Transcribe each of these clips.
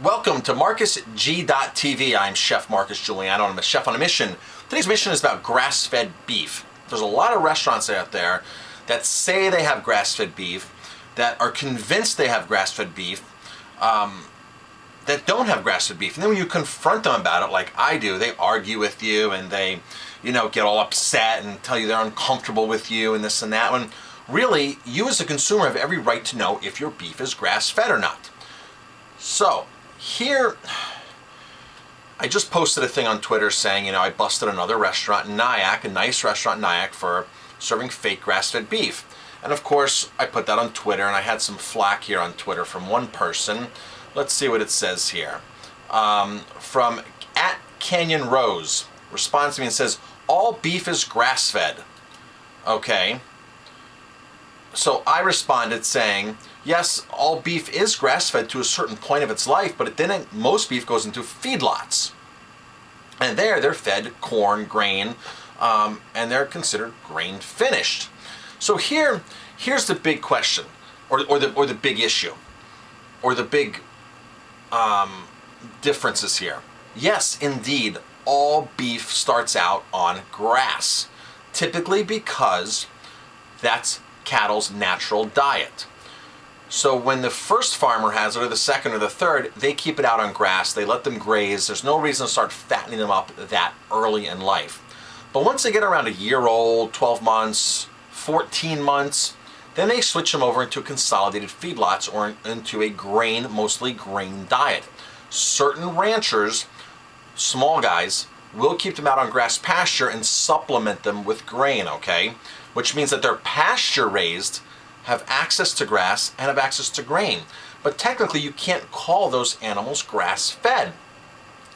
Welcome to MarcusG.tv. I'm Chef Marcus Giuliano. I'm a chef on a mission. Today's mission is about grass-fed beef. There's a lot of restaurants out there that say they have grass-fed beef, that are convinced they have grass-fed beef, that don't have grass-fed beef. And then when you confront them about it, like I do, they argue with you and they, get all upset and tell you they're uncomfortable with you and this and that. When really, you as a consumer have every right to know if your beef is grass-fed or not. So, here, I just posted a thing on Twitter saying, I busted another restaurant in Nyack, a nice restaurant in Nyack, for serving fake grass-fed beef. And of course, I put that on Twitter, and I had some flack here on Twitter from one person. Let's see what it says here. From @CanyonRose, responds to me and says, all beef is grass-fed. Okay. So I responded saying, yes, all beef is grass-fed to a certain point of its life, but most beef goes into feedlots. And they're fed corn, grain, and they're considered grain finished. So here's the big question, or the big issue, or the big differences here. Yes, indeed, all beef starts out on grass, typically because that's cattle's natural diet. So when the first farmer has it, or the second or the third, they keep it out on grass, they let them graze. There's no reason to start fattening them up that early in life. But once they get around a year old, 12 months, 14 months, then they switch them over into consolidated feedlots or into a mostly grain diet. Certain ranchers, small guys, will keep them out on grass pasture and supplement them with grain, okay? Which means that they're pasture raised, have access to grass, and have access to grain. But technically, you can't call those animals grass-fed.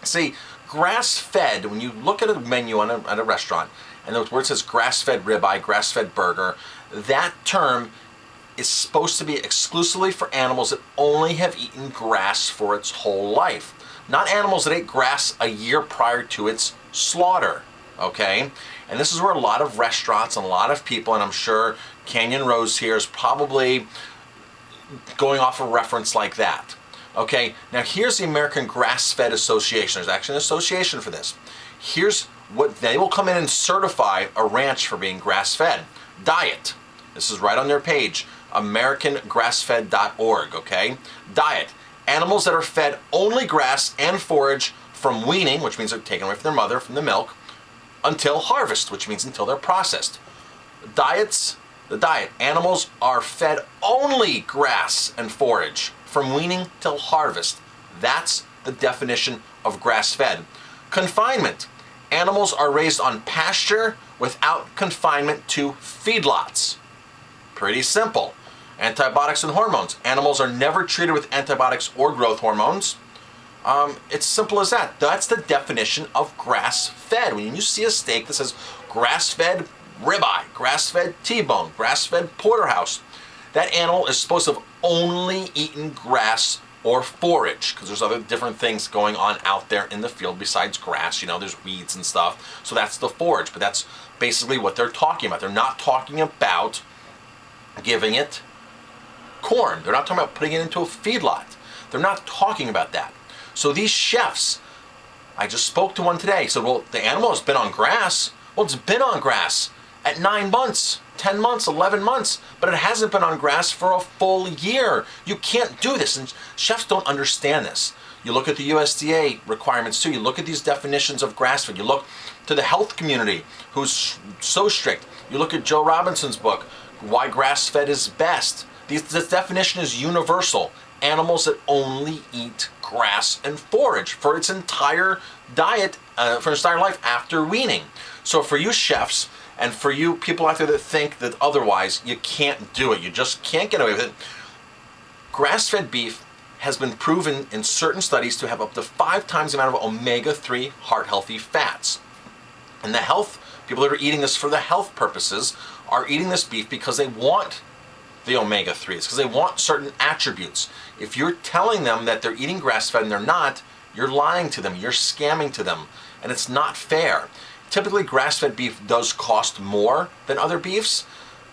See, grass-fed, when you look at a menu at a restaurant, and where it says grass-fed ribeye, grass-fed burger, that term is supposed to be exclusively for animals that only have eaten grass for its whole life. Not animals that ate grass a year prior to its slaughter, okay? And this is where a lot of restaurants and a lot of people, and I'm sure CanyonRose here is probably going off a reference like that. Okay, now here's the American Grass-Fed Association. There's actually an association for this. Here's what they will come in and certify a ranch for being grass-fed. Diet. This is right on their page, americangrassfed.org, okay? Diet. Animals that are fed only grass and forage from weaning, which means they're taken away from their mother, from the milk, until harvest, which means until they're processed. The diet. Animals are fed only grass and forage from weaning till harvest. That's the definition of grass-fed. Confinement. Animals are raised on pasture without confinement to feedlots. Pretty simple. Antibiotics and hormones. Animals are never treated with antibiotics or growth hormones. It's simple as that. That's the definition of grass-fed. When you see a steak that says grass-fed ribeye, grass-fed T-bone, grass-fed porterhouse, that animal is supposed to have only eaten grass or forage, because there's other different things going on out there in the field besides grass. There's weeds and stuff. So that's the forage, but that's basically what they're talking about. They're not talking about giving it corn. They're not talking about putting it into a feedlot. They're not talking about that. So these chefs, I just spoke to one today, said, well, the animal has been on grass. Well, it's been on grass at 9 months, 10 months, 11 months, but it hasn't been on grass for a full year. You can't do this, and chefs don't understand this. You look at the USDA requirements too. You look at these definitions of grass-fed. You look to the health community, who's so strict. You look at Joe Robinson's book, Why Grass-Fed is Best. This definition is universal. Animals that only eat grass and forage for its entire diet, for its entire life after weaning. So for you chefs, and for you people out there that think that otherwise, you can't do it. You just can't get away with it. Grass-fed beef has been proven in certain studies to have up to 5 times the amount of omega-3 heart-healthy fats. And the health, people that are eating this for the health purposes are eating this beef because they want the omega-3s, because they want certain attributes. If you're telling them that they're eating grass-fed and they're not, you're lying to them, you're scamming to them, and it's not fair. Typically, grass-fed beef does cost more than other beefs,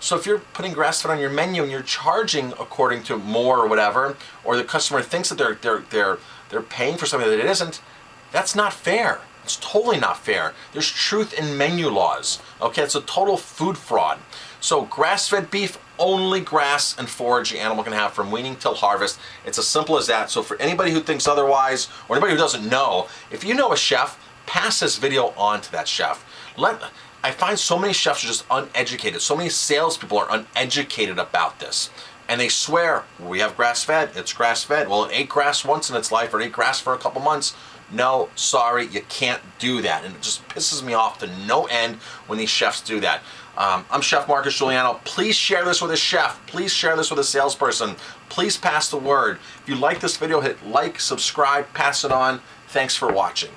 So if you're putting grass-fed on your menu and you're charging according to more or whatever, or the customer thinks that they're paying for something that it isn't, that's not fair. It's totally not fair. There's truth in menu laws. Okay, it's a total food fraud. So grass-fed beef, only grass and forage the animal can have from weaning till harvest. It's as simple as that. So for anybody who thinks otherwise, or anybody who doesn't know, if you know a chef, pass this video on to that chef. I find so many chefs are just uneducated. So many salespeople are uneducated about this. And they swear, we have grass-fed, it's grass-fed. Well, it ate grass once in its life, or it ate grass for a couple months. No, sorry, you can't do that. And it just pisses me off to no end when these chefs do that. I'm Chef Marcus Giuliano. Please share this with a chef. Please share this with a salesperson. Please pass the word. If you like this video, hit like, subscribe, pass it on. Thanks for watching.